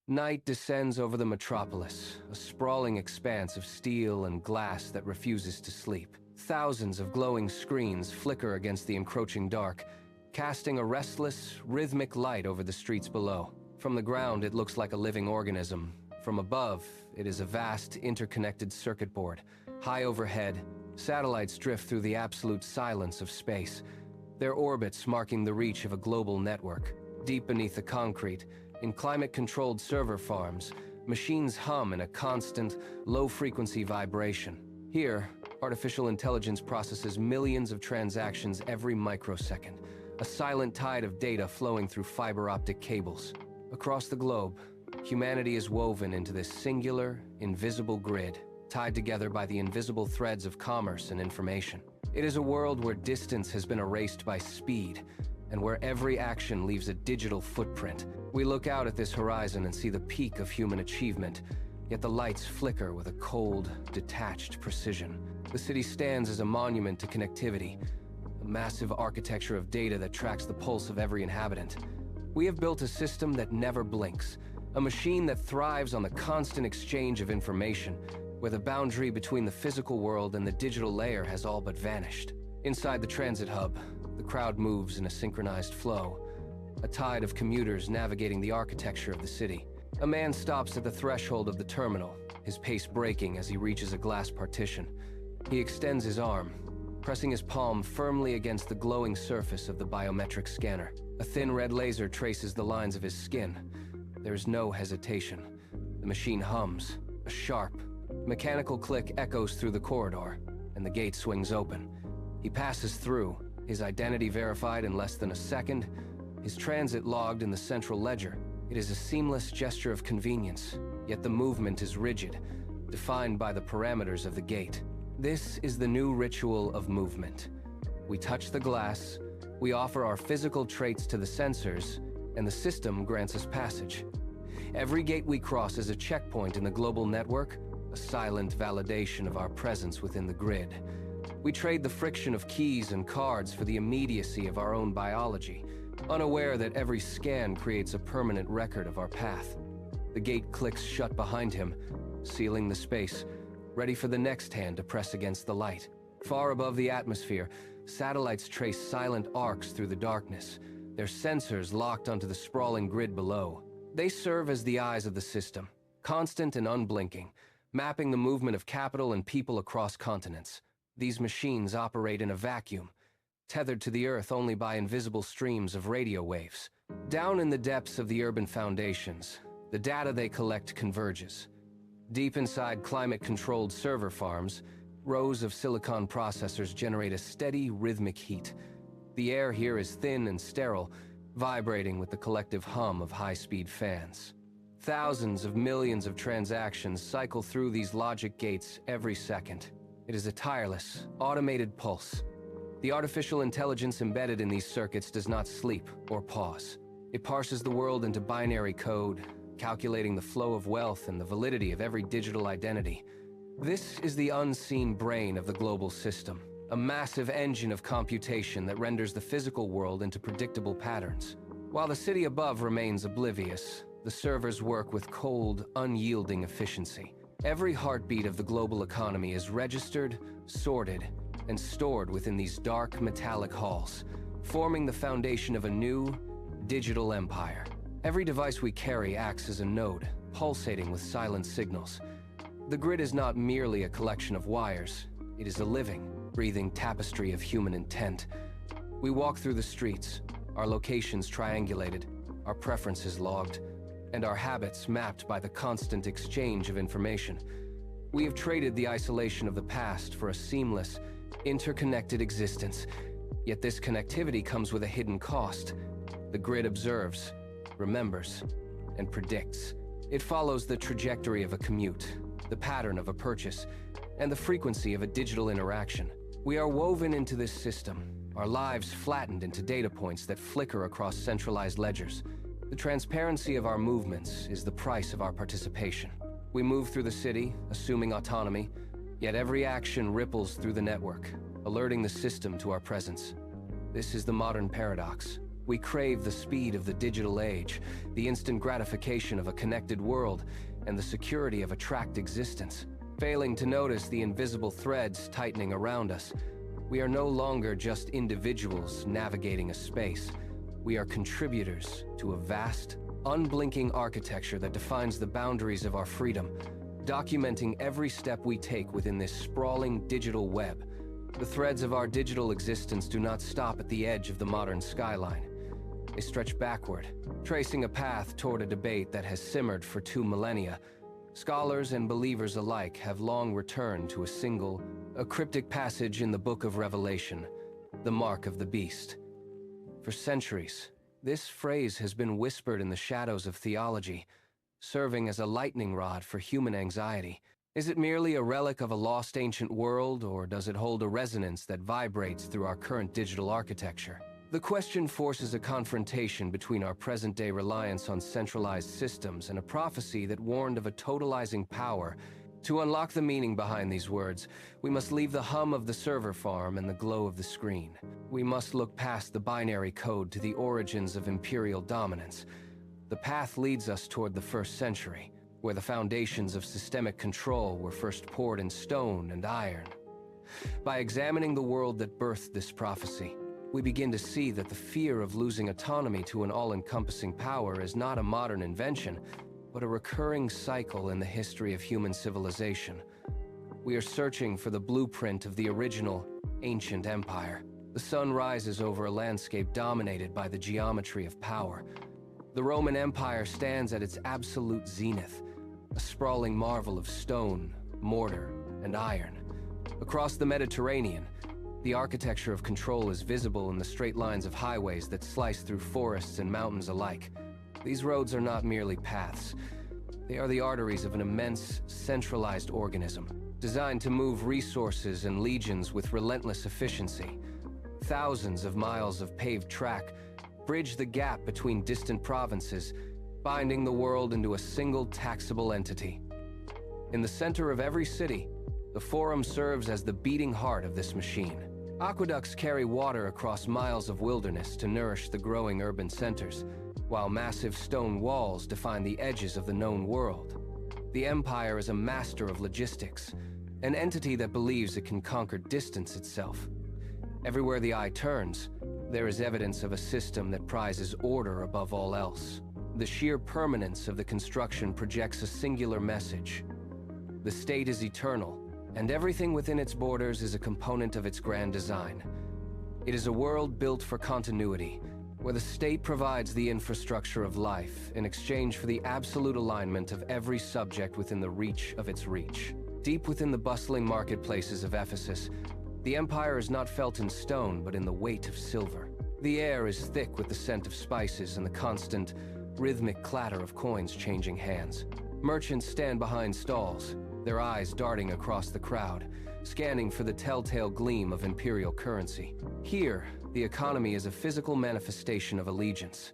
Night descends over the metropolis, a sprawling expanse of steel and glass that refuses to sleep. Thousands of glowing screens flicker against the encroaching dark, casting a restless, rhythmic light over the streets below. From the ground, it looks like a living organism. From above, it is a vast, interconnected circuit board. High overhead, satellites drift through the absolute silence of space, their orbits marking the reach of a global network. Deep beneath the concrete, in climate-controlled server farms, machines hum in a constant, low-frequency vibration. Here, artificial intelligence processes millions of transactions every microsecond, a silent tide of data flowing through fiber-optic cables. Across the globe, humanity is woven into this singular, invisible grid, tied together by the invisible threads of commerce and information. It is a world where distance has been erased by speed, and where every action leaves a digital footprint. We look out at this horizon and see the peak of human achievement, yet the lights flicker with a cold, detached precision. The city stands as a monument to connectivity, a massive architecture of data that tracks the pulse of every inhabitant. We have built a system that never blinks, a machine that thrives on the constant exchange of information, where the boundary between the physical world and the digital layer has all but vanished. Inside the transit hub, the crowd moves in a synchronized flow, a tide of commuters navigating the architecture of the city. A man stops at the threshold of the terminal, his pace breaking as he reaches a glass partition. He extends his arm, pressing his palm firmly against the glowing surface of the biometrics scanner. A thin red laser traces the lines of his skin. There is no hesitation. The machine hums. A sharp, mechanical click echoes through the corridor, and the gate swings open. He passes through, his identity verified in less than a second, his transit logged in the central ledger. It is a seamless gesture of convenience, yet the movement is rigid, defined by the parameters of the gate. This is the new ritual of movement. We touch the glass, we offer our physical traits to the sensors, and the system grants us passage. Every gate we cross is a checkpoint in the global network, a silent validation of our presence within the grid. We trade the friction of keys and cards for the immediacy of our own biology, unaware that every scan creates a permanent record of our path. The gate clicks shut behind him, sealing the space, ready for the next hand to press against the light. Far above the atmosphere, satellites trace silent arcs through the darkness, their sensors locked onto the sprawling grid below. They serve as the eyes of the system, constant and unblinking, mapping the movement of capital and people across continents. These machines operate in a vacuum, tethered to the earth only by invisible streams of radio waves. Down in the depths of the urban foundations, the data they collect converges. Deep inside climate-controlled server farms, rows of silicon processors generate a steady, rhythmic heat. The air here is thin and sterile, vibrating with the collective hum of high-speed fans. Thousands of millions of transactions cycle through these logic gates every second. It is a tireless, automated pulse. The artificial intelligence embedded in these circuits does not sleep or pause. It parses the world into binary code, calculating the flow of wealth and the validity of every digital identity. This is the unseen brain of the global system, a massive engine of computation that renders the physical world into predictable patterns. While the city above remains oblivious, the servers work with cold, unyielding efficiency. Every heartbeat of the global economy is registered, sorted, and stored within these dark, metallic halls, forming the foundation of a new, digital empire. Every device we carry acts as a node, pulsating with silent signals. The grid is not merely a collection of wires. It is a living, breathing tapestry of human intent. We walk through the streets, our locations triangulated, our preferences logged, and our habits mapped by the constant exchange of information. We have traded the isolation of the past for a seamless, interconnected existence. Yet this connectivity comes with a hidden cost. The grid observes, remembers, and predicts. It follows the trajectory of a commute, the pattern of a purchase, and the frequency of a digital interaction. We are woven into this system, our lives flattened into data points that flicker across centralized ledgers. The transparency of our movements is the price of our participation. We move through the city, assuming autonomy, yet every action ripples through the network, alerting the system to our presence. This is the modern paradox. We crave the speed of the digital age, the instant gratification of a connected world, and the security of a tracked existence. Failing to notice the invisible threads tightening around us, we are no longer just individuals navigating a space. We are contributors to a vast, unblinking architecture that defines the boundaries of our freedom, documenting every step we take within this sprawling digital web. The threads of our digital existence do not stop at the edge of the modern skyline. They stretch backward, tracing a path toward a debate that has simmered for 2 millennia. Scholars and believers alike have long returned to a cryptic passage in the Book of Revelation, the mark of the beast. For centuries, this phrase has been whispered in the shadows of theology, serving as a lightning rod for human anxiety. Is it merely a relic of a lost ancient world, or does it hold a resonance that vibrates through our current digital architecture? The question forces a confrontation between our present-day reliance on centralized systems and a prophecy that warned of a totalizing power. To unlock the meaning behind these words, we must leave the hum of the server farm and the glow of the screen. We must look past the binary code to the origins of imperial dominance. The path leads us toward the 1st century, where the foundations of systemic control were first poured in stone and iron. By examining the world that birthed this prophecy, we begin to see that the fear of losing autonomy to an all-encompassing power is not a modern invention, but a recurring cycle in the history of human civilization. We are searching for the blueprint of the original, ancient empire. The sun rises over a landscape dominated by the geometry of power. The Roman Empire stands at its absolute zenith, a sprawling marvel of stone, mortar, and iron. Across the Mediterranean, the architecture of control is visible in the straight lines of highways that slice through forests and mountains alike. These roads are not merely paths. They are the arteries of an immense, centralized organism, designed to move resources and legions with relentless efficiency. Thousands of miles of paved track bridge the gap between distant provinces, binding the world into a single taxable entity. In the center of every city, the Forum serves as the beating heart of this machine. Aqueducts carry water across miles of wilderness to nourish the growing urban centers, while massive stone walls define the edges of the known world. The Empire is a master of logistics, an entity that believes it can conquer distance itself. Everywhere the eye turns, there is evidence of a system that prizes order above all else. The sheer permanence of the construction projects a singular message. The state is eternal, and everything within its borders is a component of its grand design. It is a world built for continuity, where the state provides the infrastructure of life in exchange for the absolute alignment of every subject within the reach of its reach. Deep within the bustling marketplaces of Ephesus, the empire is not felt in stone, but in the weight of silver. The air is thick with the scent of spices and the constant, rhythmic clatter of coins changing hands. Merchants stand behind stalls, their eyes darting across the crowd, scanning for the telltale gleam of imperial currency. Here, the economy is a physical manifestation of allegiance.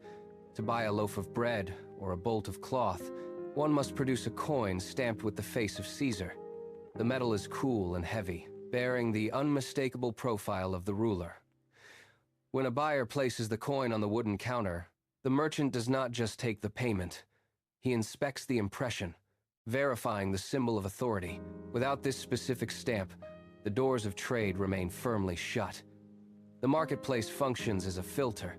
To buy a loaf of bread or a bolt of cloth, one must produce a coin stamped with the face of Caesar. The metal is cool and heavy, bearing the unmistakable profile of the ruler. When a buyer places the coin on the wooden counter, the merchant does not just take the payment. He inspects the impression, verifying the symbol of authority. Without this specific stamp, the doors of trade remain firmly shut. The marketplace functions as a filter,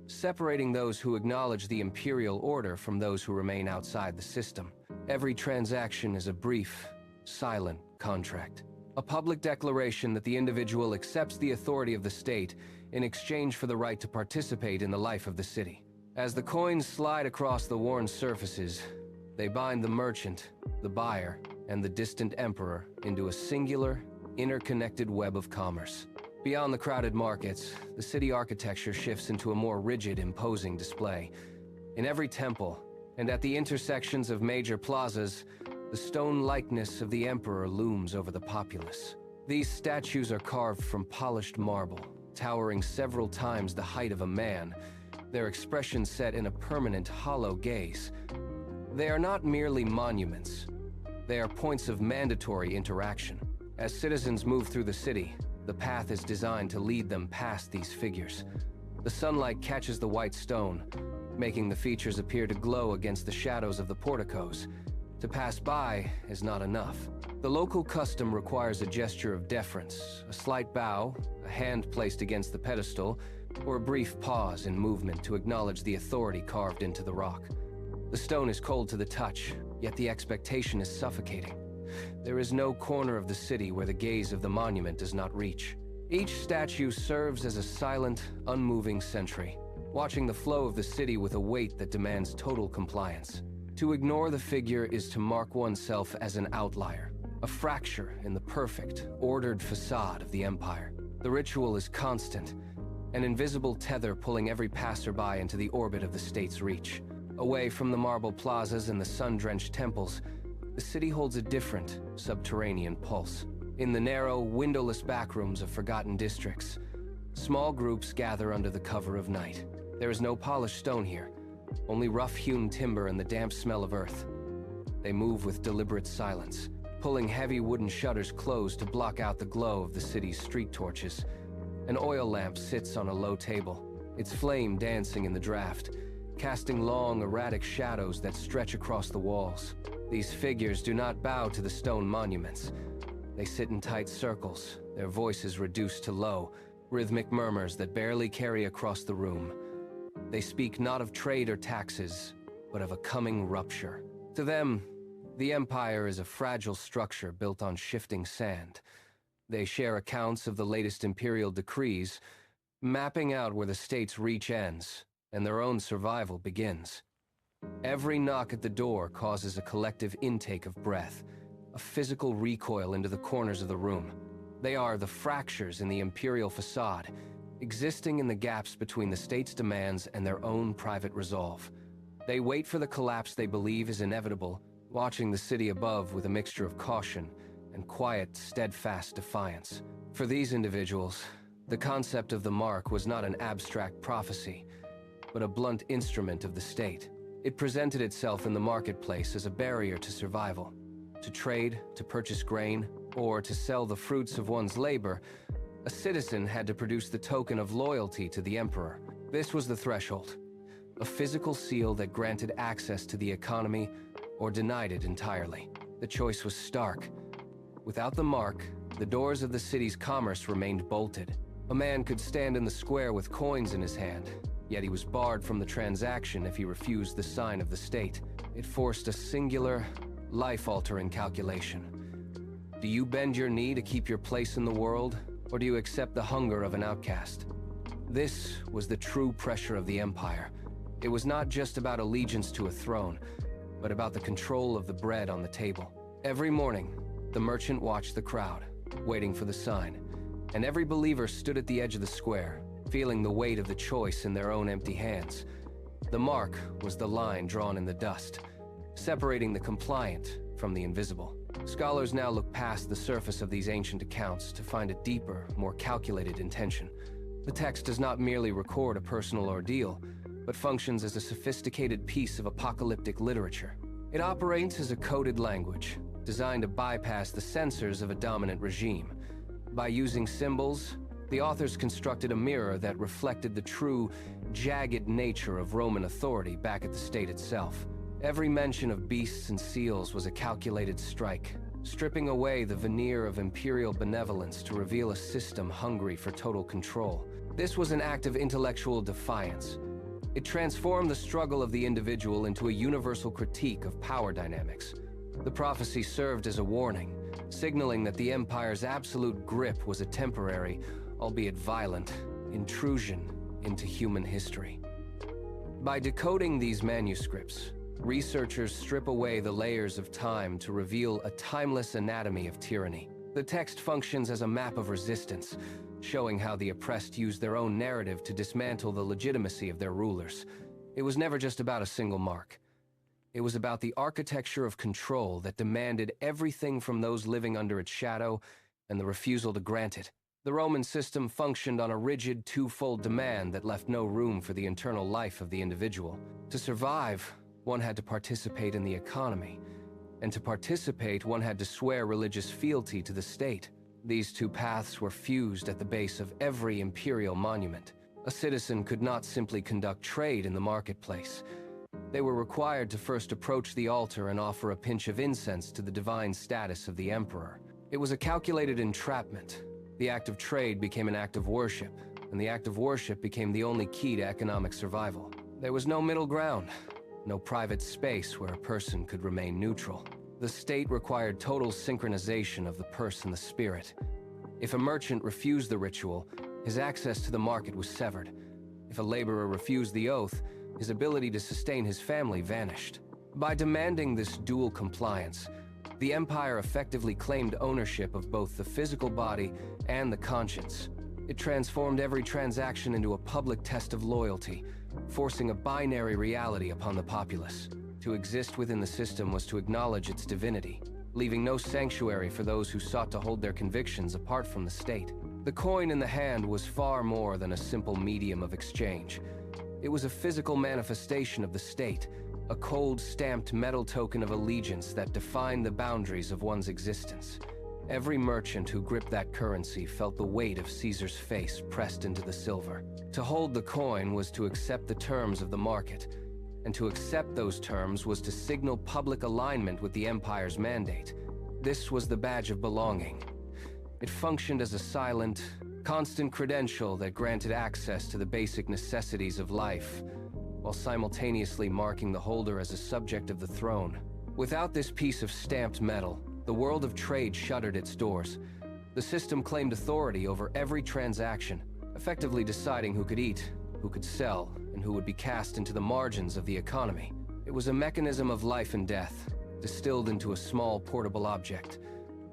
separating those who acknowledge the imperial order from those who remain outside the system. Every transaction is a brief, silent contract. A public declaration that the individual accepts the authority of the state in exchange for the right to participate in the life of the city. As the coins slide across the worn surfaces, they bind the merchant, the buyer, and the distant emperor into a singular, interconnected web of commerce. Beyond the crowded markets, the city architecture shifts into a more rigid, imposing display. In every temple, and at the intersections of major plazas, the stone likeness of the emperor looms over the populace. These statues are carved from polished marble, towering several times the height of a man, their expression set in a permanent, hollow gaze. They are not merely monuments. They are points of mandatory interaction. As citizens move through the city, the path is designed to lead them past these figures. The sunlight catches the white stone, making the features appear to glow against the shadows of the porticos. To pass by is not enough. The local custom requires a gesture of deference, a slight bow, a hand placed against the pedestal, or a brief pause in movement to acknowledge the authority carved into the rock. The stone is cold to the touch, yet the expectation is suffocating. There is no corner of the city where the gaze of the monument does not reach. Each statue serves as a silent, unmoving sentry, watching the flow of the city with a weight that demands total compliance. To ignore the figure is to mark oneself as an outlier, a fracture in the perfect, ordered facade of the empire. The ritual is constant, an invisible tether pulling every passerby into the orbit of the state's reach. Away from the marble plazas and the sun-drenched temples, the city holds a different, subterranean pulse. In the narrow, windowless backrooms of forgotten districts, small groups gather under the cover of night. There is no polished stone here, only rough-hewn timber and the damp smell of earth. They move with deliberate silence, pulling heavy wooden shutters closed to block out the glow of the city's street torches. An oil lamp sits on a low table, its flame dancing in the draft, casting long, erratic shadows that stretch across the walls. These figures do not bow to the stone monuments. They sit in tight circles, their voices reduced to low, rhythmic murmurs that barely carry across the room. They speak not of trade or taxes, but of a coming rupture. To them, the empire is a fragile structure built on shifting sand. They share accounts of the latest imperial decrees, mapping out where the state's reach ends and their own survival begins. Every knock at the door causes a collective intake of breath, a physical recoil into the corners of the room. They are the fractures in the imperial facade, existing in the gaps between the state's demands and their own private resolve. They wait for the collapse they believe is inevitable, watching the city above with a mixture of caution and quiet, steadfast defiance. For these individuals, the concept of the mark was not an abstract prophecy, but a blunt instrument of the state. It presented itself in the marketplace as a barrier to survival. To trade, to purchase grain, or to sell the fruits of one's labor, a citizen had to produce the token of loyalty to the emperor. This was the threshold, a physical seal that granted access to the economy or denied it entirely. The choice was stark. Without the mark, the doors of the city's commerce remained bolted. A man could stand in the square with coins in his hand, yet he was barred from the transaction if he refused the sign of the state. It forced a singular, life-altering calculation. Do you bend your knee to keep your place in the world, or do you accept the hunger of an outcast? This was the true pressure of the empire. It was not just about allegiance to a throne, but about the control of the bread on the table. Every morning, the merchant watched the crowd, waiting for the sign, and every believer stood at the edge of the square, feeling the weight of the choice in their own empty hands. The mark was the line drawn in the dust, separating the compliant from the invisible. Scholars now look past the surface of these ancient accounts to find a deeper, more calculated intention. The text does not merely record a personal ordeal, but functions as a sophisticated piece of apocalyptic literature. It operates as a coded language, designed to bypass the censors of a dominant regime. By using symbols, the authors constructed a mirror that reflected the true, jagged nature of Roman authority back at the state itself. Every mention of beasts and seals was a calculated strike, stripping away the veneer of imperial benevolence to reveal a system hungry for total control. This was an act of intellectual defiance. It transformed the struggle of the individual into a universal critique of power dynamics. The prophecy served as a warning, signaling that the empire's absolute grip was a temporary, albeit violent, intrusion into human history. By decoding these manuscripts, researchers strip away the layers of time to reveal a timeless anatomy of tyranny. The text functions as a map of resistance, showing how the oppressed used their own narrative to dismantle the legitimacy of their rulers. It was never just about a single mark. It was about the architecture of control that demanded everything from those living under its shadow and the refusal to grant it. The Roman system functioned on a rigid, twofold demand that left no room for the internal life of the individual. To survive, one had to participate in the economy, and to participate, one had to swear religious fealty to the state. These two paths were fused at the base of every imperial monument. A citizen could not simply conduct trade in the marketplace. They were required to first approach the altar and offer a pinch of incense to the divine status of the emperor. It was a calculated entrapment. The act of trade became an act of worship, and the act of worship became the only key to economic survival. There was no middle ground, no private space where a person could remain neutral. The state required total synchronization of the purse and the spirit. If a merchant refused the ritual, his access to the market was severed. If a laborer refused the oath, his ability to sustain his family vanished. By demanding this dual compliance, the empire effectively claimed ownership of both the physical body and the conscience. It transformed every transaction into a public test of loyalty, forcing a binary reality upon the populace. To exist within the system was to acknowledge its divinity, leaving no sanctuary for those who sought to hold their convictions apart from the state. The coin in the hand was far more than a simple medium of exchange. It was a physical manifestation of the state, a cold, stamped metal token of allegiance that defined the boundaries of one's existence. Every merchant who gripped that currency felt the weight of Caesar's face pressed into the silver. To hold the coin was to accept the terms of the market, and to accept those terms was to signal public alignment with the empire's mandate. This was the badge of belonging. It functioned as a silent, constant credential that granted access to the basic necessities of life, while simultaneously marking the holder as a subject of the throne. Without this piece of stamped metal, the world of trade shuttered its doors. The system claimed authority over every transaction, effectively deciding who could eat, who could sell, and who would be cast into the margins of the economy. It was a mechanism of life and death, distilled into a small portable object.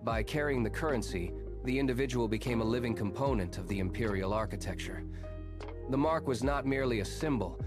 By carrying the currency, the individual became a living component of the imperial architecture. The mark was not merely a symbol,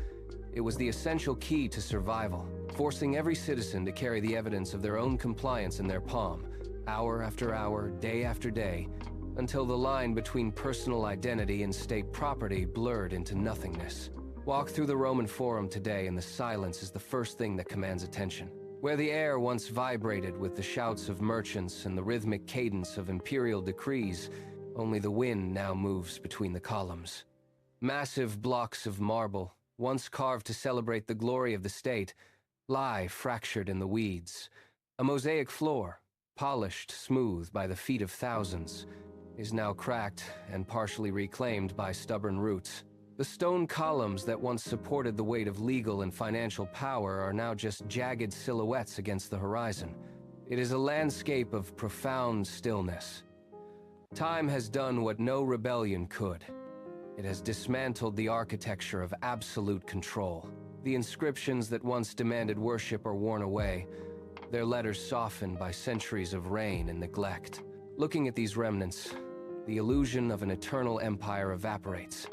it was the essential key to survival, forcing every citizen to carry the evidence of their own compliance in their palm, hour after hour, day after day, until the line between personal identity and state property blurred into nothingness. Walk through the Roman Forum today and the silence is the first thing that commands attention. Where the air once vibrated with the shouts of merchants and the rhythmic cadence of imperial decrees, only the wind now moves between the columns. Massive blocks of marble, once carved to celebrate the glory of the state, lie fractured in the weeds. A mosaic floor, polished smooth by the feet of thousands, is now cracked and partially reclaimed by stubborn roots. The stone columns that once supported the weight of legal and financial power are now just jagged silhouettes against the horizon. It is a landscape of profound stillness. Time has done what no rebellion could. It has dismantled the architecture of absolute control. The inscriptions that once demanded worship are worn away, their letters softened by centuries of rain and neglect. Looking at these remnants, the illusion of an eternal empire evaporates.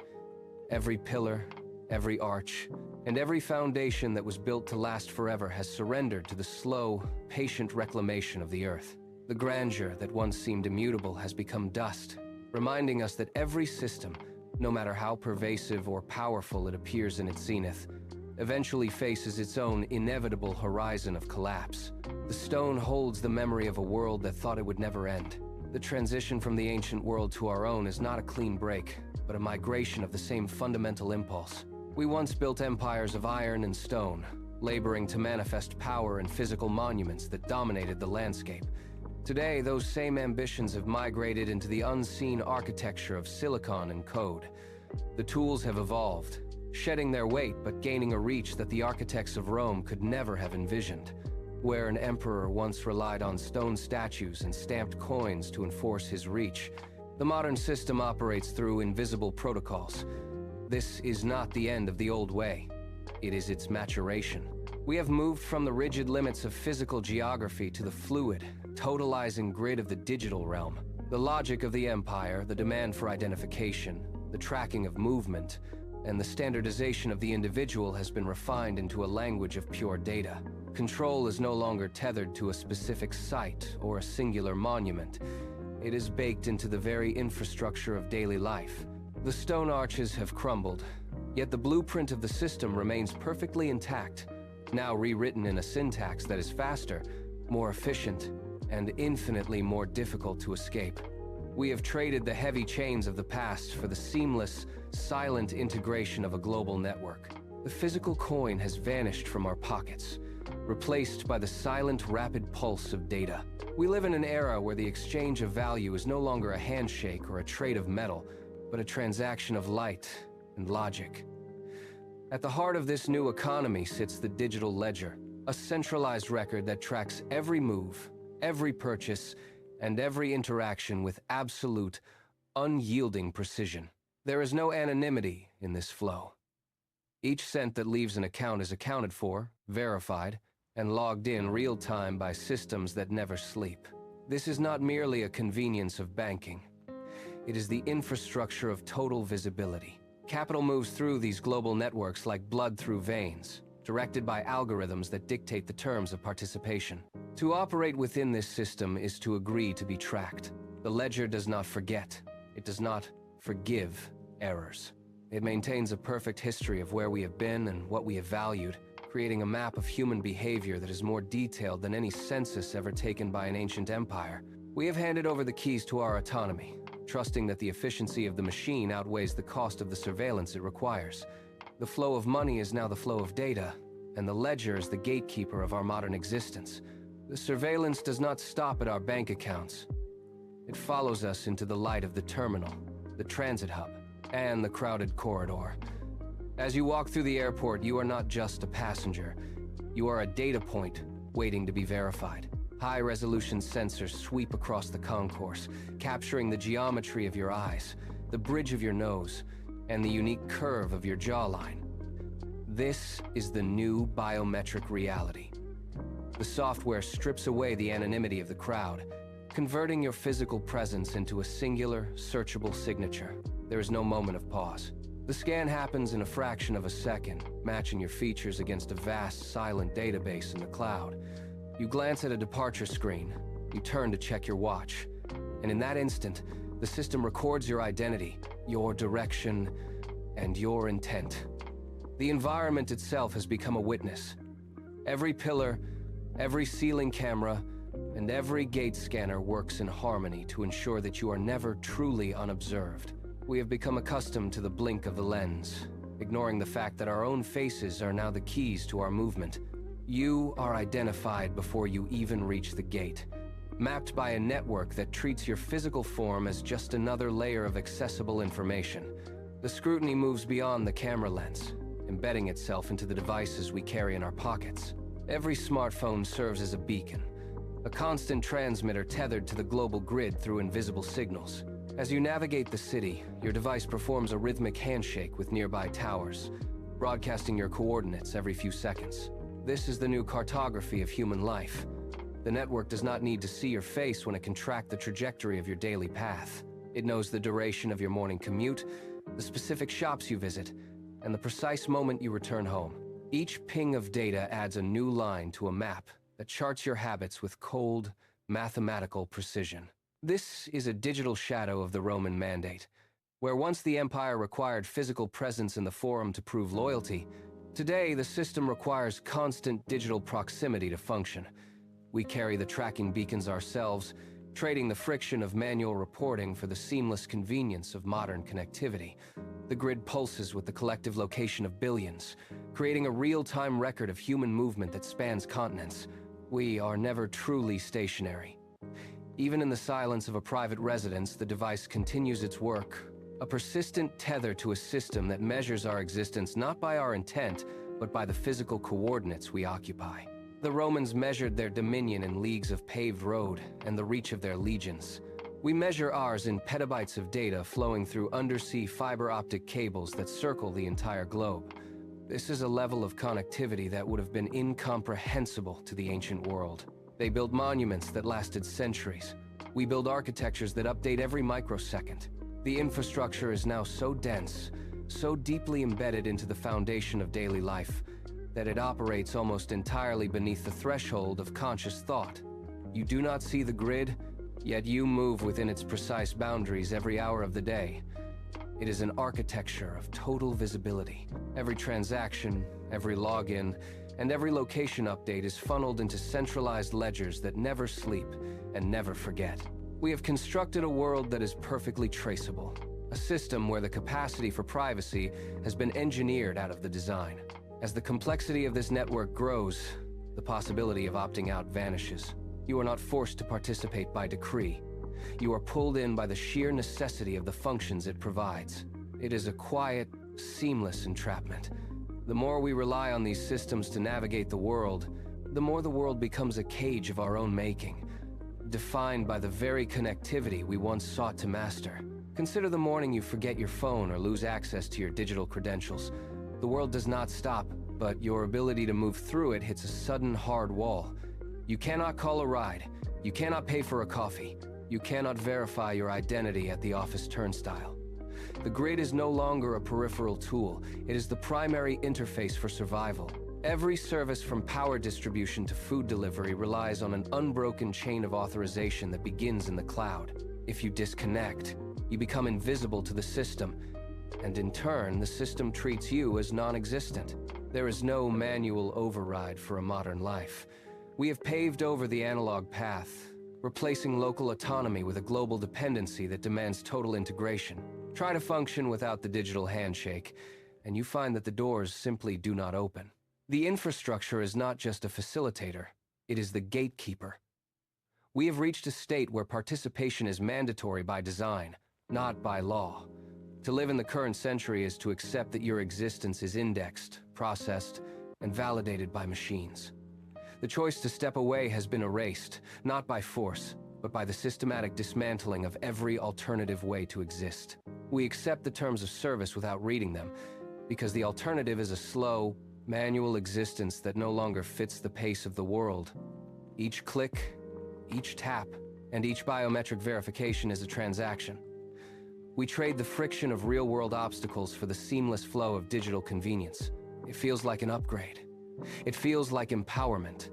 Every pillar, every arch, and every foundation that was built to last forever has surrendered to the slow, patient reclamation of the earth. The grandeur that once seemed immutable has become dust, reminding us that every system, no matter how pervasive or powerful it appears in its zenith, eventually faces its own inevitable horizon of collapse. The stone holds the memory of a world that thought it would never end. The transition from the ancient world to our own is not a clean break, but a migration of the same fundamental impulse. We once built empires of iron and stone, laboring to manifest power and physical monuments that dominated the landscape. Today, those same ambitions have migrated into the unseen architecture of silicon and code. The tools have evolved, shedding their weight but gaining a reach that the architects of Rome could never have envisioned. Where an emperor once relied on stone statues and stamped coins to enforce his reach, the modern system operates through invisible protocols. This is not the end of the old way. It is its maturation. We have moved from the rigid limits of physical geography to the fluid, totalizing grid of the digital realm. The logic of the empire, the demand for identification, the tracking of movement, and the standardization of the individual has been refined into a language of pure data. Control is no longer tethered to a specific site or a singular monument. It is baked into the very infrastructure of daily life. The stone arches have crumbled, yet the blueprint of the system remains perfectly intact, now rewritten in a syntax that is faster, more efficient, and infinitely more difficult to escape. We have traded the heavy chains of the past for the seamless, silent integration of a global network. The physical coin has vanished from our pockets, replaced by the silent, rapid pulse of data. We live in an era where the exchange of value is no longer a handshake or a trade of metal, but a transaction of light and logic. At the heart of this new economy sits the digital ledger, a centralized record that tracks every move, every purchase, and every interaction with absolute, unyielding precision. There is no anonymity in this flow. Each cent that leaves an account is accounted for, verified, and logged in real time by systems that never sleep. This is not merely a convenience of banking. It is the infrastructure of total visibility. Capital moves through these global networks like blood through veins, directed by algorithms that dictate the terms of participation. To operate within this system is to agree to be tracked. The ledger does not forget. It does not forgive errors. It maintains a perfect history of where we have been and what we have valued, creating a map of human behavior that is more detailed than any census ever taken by an ancient empire. We have handed over the keys to our autonomy, trusting that the efficiency of the machine outweighs the cost of the surveillance it requires. The flow of money is now the flow of data, and the ledger is the gatekeeper of our modern existence. The surveillance does not stop at our bank accounts. It follows us into the light of the terminal, the transit hub, and the crowded corridor. As you walk through the airport, you are not just a passenger. You are a data point waiting to be verified. High-resolution sensors sweep across the concourse, capturing the geometry of your eyes, the bridge of your nose, and the unique curve of your jawline. This is the new biometric reality. The software strips away the anonymity of the crowd, converting your physical presence into a singular, searchable signature. There is no moment of pause. The scan happens in a fraction of a second, matching your features against a vast, silent database in the cloud. You glance at a departure screen, you turn to check your watch, and in that instant, the system records your identity, your direction, and your intent. The environment itself has become a witness. Every pillar, every ceiling camera, and every gate scanner works in harmony to ensure that you are never truly unobserved. We have become accustomed to the blink of the lens, ignoring the fact that our own faces are now the keys to our movement. You are identified before you even reach the gate, mapped by a network that treats your physical form as just another layer of accessible information. The scrutiny moves beyond the camera lens, embedding itself into the devices we carry in our pockets. Every smartphone serves as a beacon, a constant transmitter tethered to the global grid through invisible signals. As you navigate the city, your device performs a rhythmic handshake with nearby towers, broadcasting your coordinates every few seconds. This is the new cartography of human life. The network does not need to see your face when it can track the trajectory of your daily path. It knows the duration of your morning commute, the specific shops you visit, and the precise moment you return home. Each ping of data adds a new line to a map that charts your habits with cold, mathematical precision. This is a digital shadow of the Roman mandate. Where once the empire required physical presence in the forum to prove loyalty, today the system requires constant digital proximity to function. We carry the tracking beacons ourselves, trading the friction of manual reporting for the seamless convenience of modern connectivity. The grid pulses with the collective location of billions, creating a real-time record of human movement that spans continents. We are never truly stationary. Even in the silence of a private residence, the device continues its work, a persistent tether to a system that measures our existence not by our intent, but by the physical coordinates we occupy. The Romans measured their dominion in leagues of paved road and the reach of their legions. We measure ours in petabytes of data flowing through undersea fiber optic cables that circle the entire globe. This is a level of connectivity that would have been incomprehensible to the ancient world. They built monuments that lasted centuries. We build architectures that update every microsecond. The infrastructure is now so dense, so deeply embedded into the foundation of daily life, that it operates almost entirely beneath the threshold of conscious thought. You do not see the grid, yet you move within its precise boundaries every hour of the day. It is an architecture of total visibility. Every transaction, every login, and every location update is funneled into centralized ledgers that never sleep and never forget. We have constructed a world that is perfectly traceable, a system where the capacity for privacy has been engineered out of the design. As the complexity of this network grows, the possibility of opting out vanishes. You are not forced to participate by decree. You are pulled in by the sheer necessity of the functions it provides. It is a quiet, seamless entrapment. The more we rely on these systems to navigate the world, the more the world becomes a cage of our own making, defined by the very connectivity we once sought to master. Consider the morning you forget your phone or lose access to your digital credentials. The world does not stop, but your ability to move through it hits a sudden hard wall. You cannot call a ride. You cannot pay for a coffee. You cannot verify your identity at the office turnstile. The grid is no longer a peripheral tool. It is the primary interface for survival. Every service from power distribution to food delivery relies on an unbroken chain of authorization that begins in the cloud. If you disconnect, you become invisible to the system, and in turn, the system treats you as non-existent. There is no manual override for a modern life. We have paved over the analog path, replacing local autonomy with a global dependency that demands total integration. Try to function without the digital handshake, and you find that the doors simply do not open. The infrastructure is not just a facilitator, it is the gatekeeper. We have reached a state where participation is mandatory by design, not by law. To live in the current century is to accept that your existence is indexed, processed, and validated by machines. The choice to step away has been erased, not by force, but by the systematic dismantling of every alternative way to exist. We accept the terms of service without reading them, because the alternative is a slow, manual existence that no longer fits the pace of the world. Each click, each tap, and each biometric verification is a transaction. We trade the friction of real-world obstacles for the seamless flow of digital convenience. It feels like an upgrade. It feels like empowerment.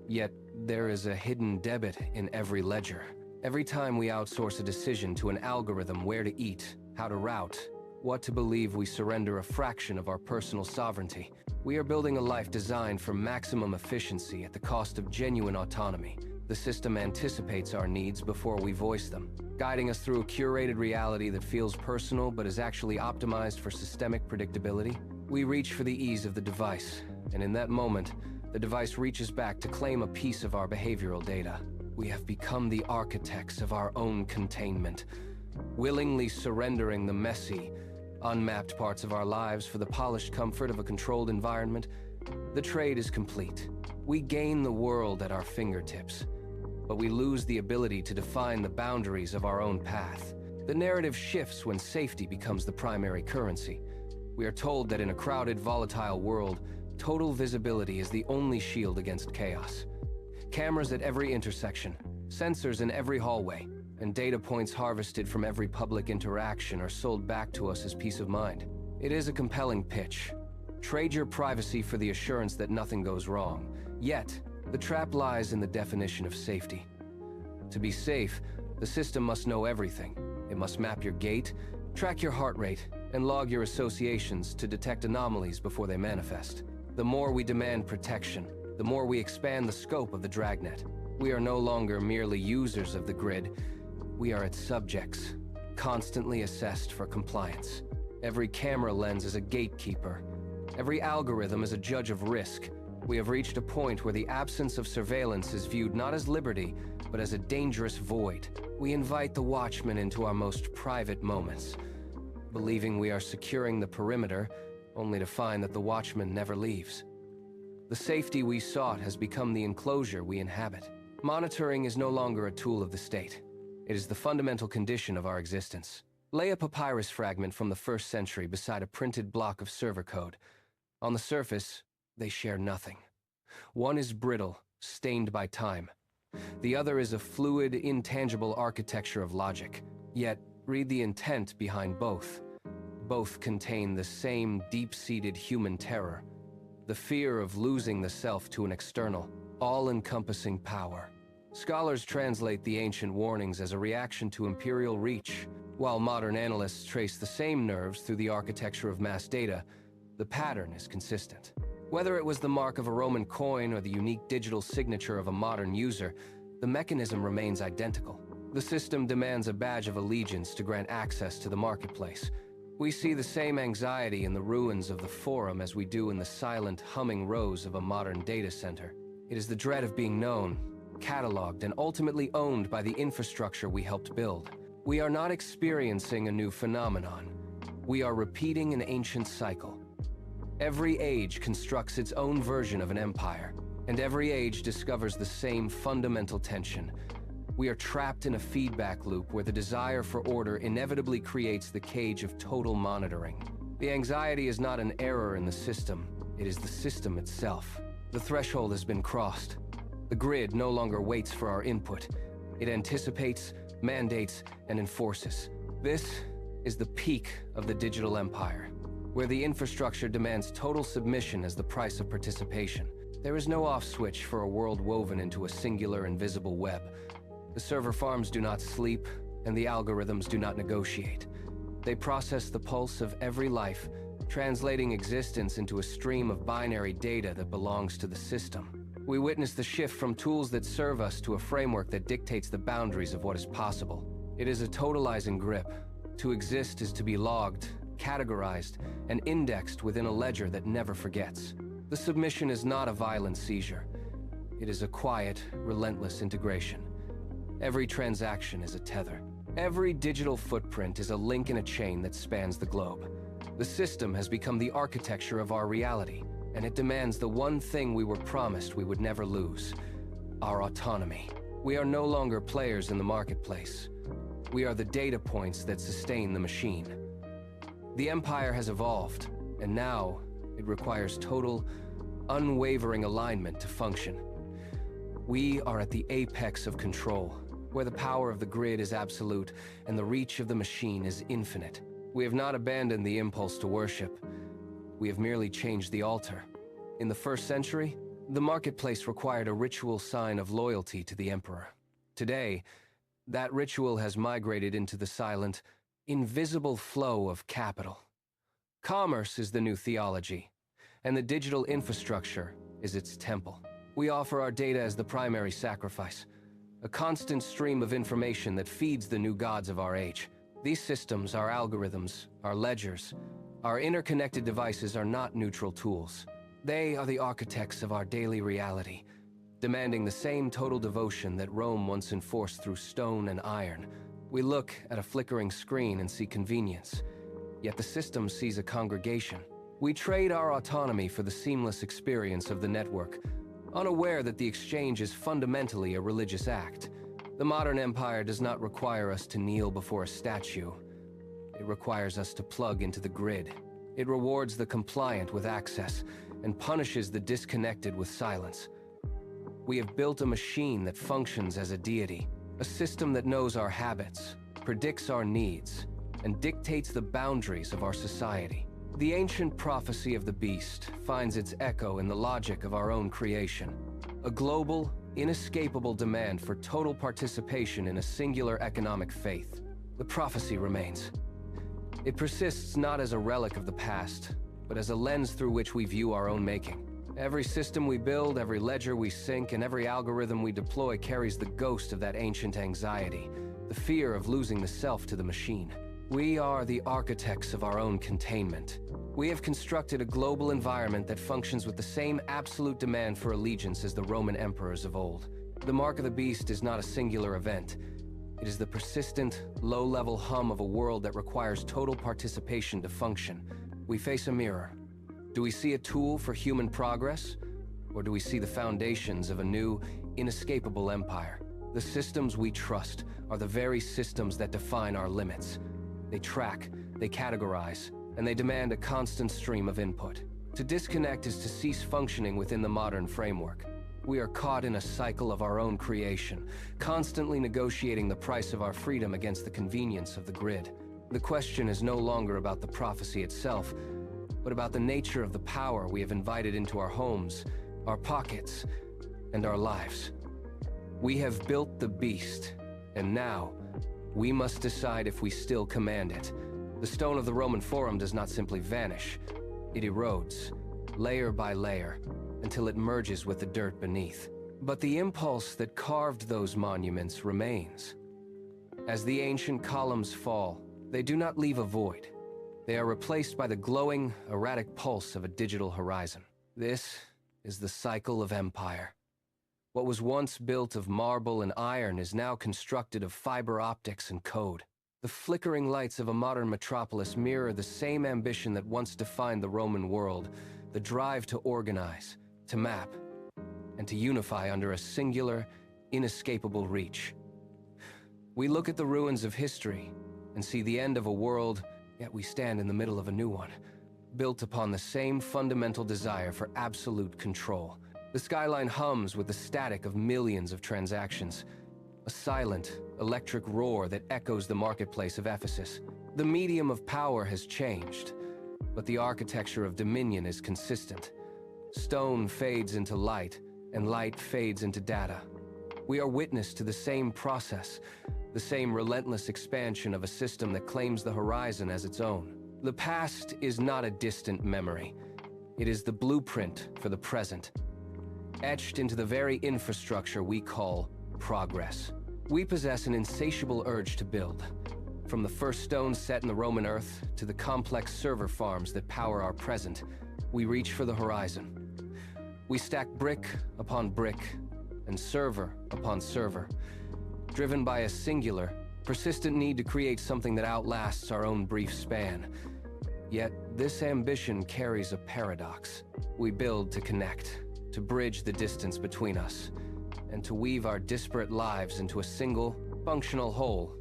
Yet, there is a hidden debit in every ledger. Every time we outsource a decision to an algorithm where to eat, how to route, what to believe, we surrender a fraction of our personal sovereignty. We are building a life designed for maximum efficiency at the cost of genuine autonomy. The system anticipates our needs before we voice them, guiding us through a curated reality that feels personal but is actually optimized for systemic predictability. We reach for the ease of the device, and in that moment, the device reaches back to claim a piece of our behavioral data. We have become the architects of our own containment, willingly surrendering the messy, unmapped parts of our lives for the polished comfort of a controlled environment. The trade is complete. We gain the world at our fingertips, but we lose the ability to define the boundaries of our own path. The narrative shifts when safety becomes the primary currency. We are told that in a crowded, volatile world, total visibility is the only shield against chaos. Cameras at every intersection, sensors in every hallway, and data points harvested from every public interaction are sold back to us as peace of mind. It is a compelling pitch. Trade your privacy for the assurance that nothing goes wrong. Yet, the trap lies in the definition of safety. To be safe, the system must know everything. It must map your gait, track your heart rate, and log your associations to detect anomalies before they manifest. The more we demand protection, the more we expand the scope of the dragnet. We are no longer merely users of the grid. We are its subjects, constantly assessed for compliance. Every camera lens is a gatekeeper. Every algorithm is a judge of risk. We have reached a point where the absence of surveillance is viewed not as liberty, but as a dangerous void. We invite the watchman into our most private moments, believing we are securing the perimeter, only to find that the watchman never leaves. The safety we sought has become the enclosure we inhabit. Monitoring is no longer a tool of the state. It is the fundamental condition of our existence. Lay a papyrus fragment from the 1st century beside a printed block of server code. On the surface, they share nothing. One is brittle, stained by time. The other is a fluid, intangible architecture of logic. Yet, read the intent behind both. Both contain the same deep-seated human terror, the fear of losing the self to an external, all-encompassing power. Scholars translate the ancient warnings as a reaction to imperial reach, while modern analysts trace the same nerves through the architecture of mass data. The pattern is consistent. Whether it was the mark of a Roman coin or the unique digital signature of a modern user, the mechanism remains identical. The system demands a badge of allegiance to grant access to the marketplace. We see the same anxiety in the ruins of the Forum as we do in the silent, humming rows of a modern data center. It is the dread of being known, cataloged, and ultimately owned by the infrastructure we helped build. We are not experiencing a new phenomenon. We are repeating an ancient cycle. Every age constructs its own version of an empire, and every age discovers the same fundamental tension. We are trapped in a feedback loop where the desire for order inevitably creates the cage of total monitoring. The anxiety is not an error in the system, it is the system itself. The threshold has been crossed. The grid no longer waits for our input. It anticipates, mandates, and enforces. This is the peak of the digital empire, where the infrastructure demands total submission as the price of participation. There is no off switch for a world woven into a singular invisible web. The server farms do not sleep, and the algorithms do not negotiate. They process the pulse of every life, translating existence into a stream of binary data that belongs to the system. We witness the shift from tools that serve us to a framework that dictates the boundaries of what is possible. It is a totalizing grip. To exist is to be logged, categorized, and indexed within a ledger that never forgets. The submission is not a violent seizure. It is a quiet, relentless integration. Every transaction is a tether. Every digital footprint is a link in a chain that spans the globe. The system has become the architecture of our reality, and it demands the one thing we were promised we would never lose: our autonomy. We are no longer players in the marketplace. We are the data points that sustain the machine. The empire has evolved, and now it requires total, unwavering alignment to function. We are at the apex of control, where the power of the grid is absolute and the reach of the machine is infinite. We have not abandoned the impulse to worship. We have merely changed the altar. In the 1st century, the marketplace required a ritual sign of loyalty to the emperor. Today, that ritual has migrated into the silent, invisible flow of capital. Commerce is the new theology, and the digital infrastructure is its temple. We offer our data as the primary sacrifice, a constant stream of information that feeds the new gods of our age. These systems, our algorithms, our ledgers, our interconnected devices are not neutral tools. They are the architects of our daily reality, demanding the same total devotion that Rome once enforced through stone and iron. We look at a flickering screen and see convenience, yet the system sees a congregation. We trade our autonomy for the seamless experience of the network, unaware that the exchange is fundamentally a religious act. The modern empire does not require us to kneel before a statue. It requires us to plug into the grid. It rewards the compliant with access and punishes the disconnected with silence. We have built a machine that functions as a deity, a system that knows our habits, predicts our needs, and dictates the boundaries of our society. The ancient prophecy of the beast finds its echo in the logic of our own creation, a global, inescapable demand for total participation in a singular economic faith. The prophecy remains. It persists not as a relic of the past, but as a lens through which we view our own making. Every system we build, every ledger we sync, and every algorithm we deploy carries the ghost of that ancient anxiety, the fear of losing the self to the machine. We are the architects of our own containment. We have constructed a global environment that functions with the same absolute demand for allegiance as the Roman emperors of old. The mark of the beast is not a singular event. It is the persistent, low-level hum of a world that requires total participation to function. We face a mirror. Do we see a tool for human progress? Or do we see the foundations of a new, inescapable empire? The systems we trust are the very systems that define our limits. They track, they categorize, and they demand a constant stream of input. To disconnect is to cease functioning within the modern framework. We are caught in a cycle of our own creation, constantly negotiating the price of our freedom against the convenience of the grid. The question is no longer about the prophecy itself, but about the nature of the power we have invited into our homes, our pockets, and our lives. We have built the beast, and now we must decide if we still command it. The stone of the Roman Forum does not simply vanish. It erodes, layer by layer, until it merges with the dirt beneath. But the impulse that carved those monuments remains. As the ancient columns fall, they do not leave a void. They are replaced by the glowing, erratic pulse of a digital horizon. This is the cycle of empire. What was once built of marble and iron is now constructed of fiber optics and code. The flickering lights of a modern metropolis mirror the same ambition that once defined the Roman world, the drive to organize, to map, and to unify under a singular, inescapable reach. We look at the ruins of history and see the end of a world, yet we stand in the middle of a new one, built upon the same fundamental desire for absolute control. The skyline hums with the static of millions of transactions, a silent, electric roar that echoes the marketplace of Ephesus. The medium of power has changed, but the architecture of dominion is consistent. Stone fades into light, and light fades into data. We are witness to the same process, the same relentless expansion of a system that claims the horizon as its own. The past is not a distant memory. It is the blueprint for the present, etched into the very infrastructure we call progress. We possess an insatiable urge to build. From the first stones set in the Roman earth to the complex server farms that power our present, we reach for the horizon. We stack brick upon brick and server upon server, driven by a singular, persistent need to create something that outlasts our own brief span. Yet, this ambition carries a paradox. We build to connect, to bridge the distance between us, and to weave our disparate lives into a single, functional whole.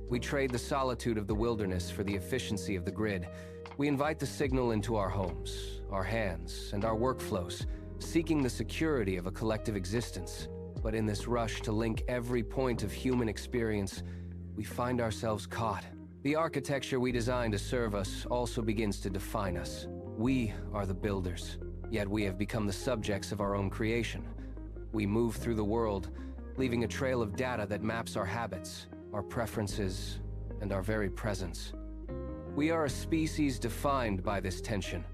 We trade the solitude of the wilderness for the efficiency of the grid. We invite the signal into our homes, our hands, and our workflows, seeking the security of a collective existence. But in this rush to link every point of human experience, we find ourselves caught. The architecture we designed to serve us also begins to define us. We are the builders, yet we have become the subjects of our own creation. We move through the world, leaving a trail of data that maps our habits, our preferences, and our very presence. We are a species defined by this tension,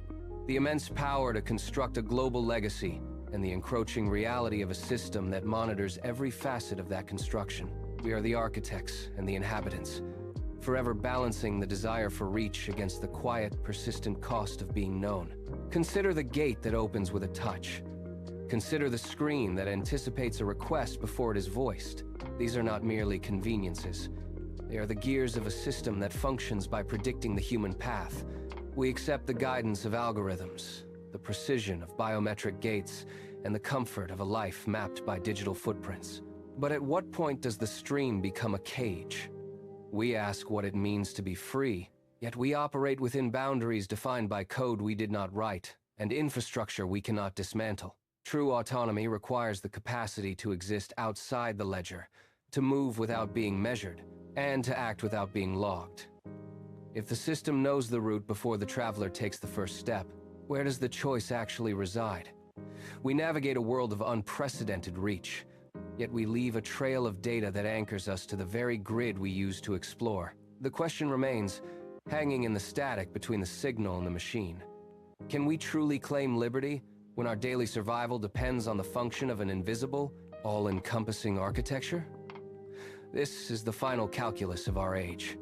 the immense power to construct a global legacy, and the encroaching reality of a system that monitors every facet of that construction. We are the architects and the inhabitants, forever balancing the desire for reach against the quiet, persistent cost of being known. Consider the gate that opens with a touch. Consider the screen that anticipates a request before it is voiced. These are not merely conveniences. They are the gears of a system that functions by predicting the human path. We accept the guidance of algorithms, the precision of biometric gates, and the comfort of a life mapped by digital footprints. But at what point does the stream become a cage? We ask what it means to be free, yet we operate within boundaries defined by code we did not write and infrastructure we cannot dismantle. True autonomy requires the capacity to exist outside the ledger, to move without being measured, and to act without being logged. If the system knows the route before the traveler takes the first step, where does the choice actually reside? We navigate a world of unprecedented reach, yet we leave a trail of data that anchors us to the very grid we use to explore. The question remains, hanging in the static between the signal and the machine. Can we truly claim liberty when our daily survival depends on the function of an invisible, all-encompassing architecture? This is the final calculus of our age.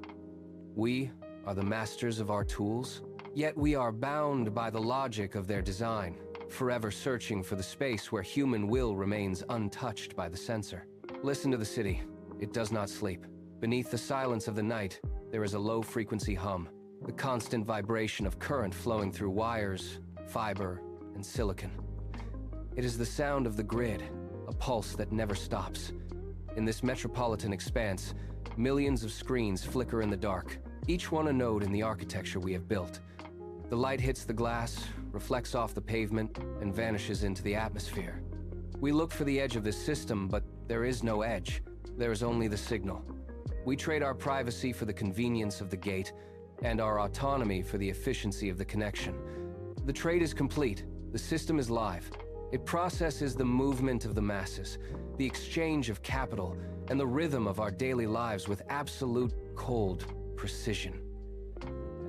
We are the masters of our tools, yet we are bound by the logic of their design, forever searching for the space where human will remains untouched by the sensor. Listen to the city. It does not sleep. Beneath the silence of the night, there is a low-frequency hum, the constant vibration of current flowing through wires, fiber, and silicon. It is the sound of the grid, a pulse that never stops. In this metropolitan expanse, millions of screens flicker in the dark, each one a node in the architecture we have built. The light hits the glass, reflects off the pavement, and vanishes into the atmosphere. We look for the edge of this system, but there is no edge. There is only the signal. We trade our privacy for the convenience of the gate, and our autonomy for the efficiency of the connection. The trade is complete. The system is live. It processes the movement of the masses, the exchange of capital, and the rhythm of our daily lives with absolute, cold precision.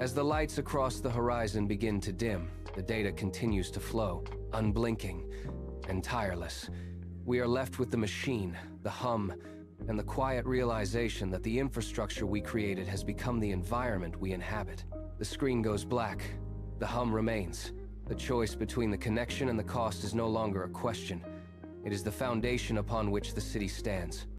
As the lights across the horizon begin to dim, the data continues to flow, unblinking and tireless. We are left with the machine, the hum, and the quiet realization that the infrastructure we created has become the environment we inhabit. The screen goes black. The hum remains. The choice between the connection and the cost is no longer a question. It is the foundation upon which the city stands.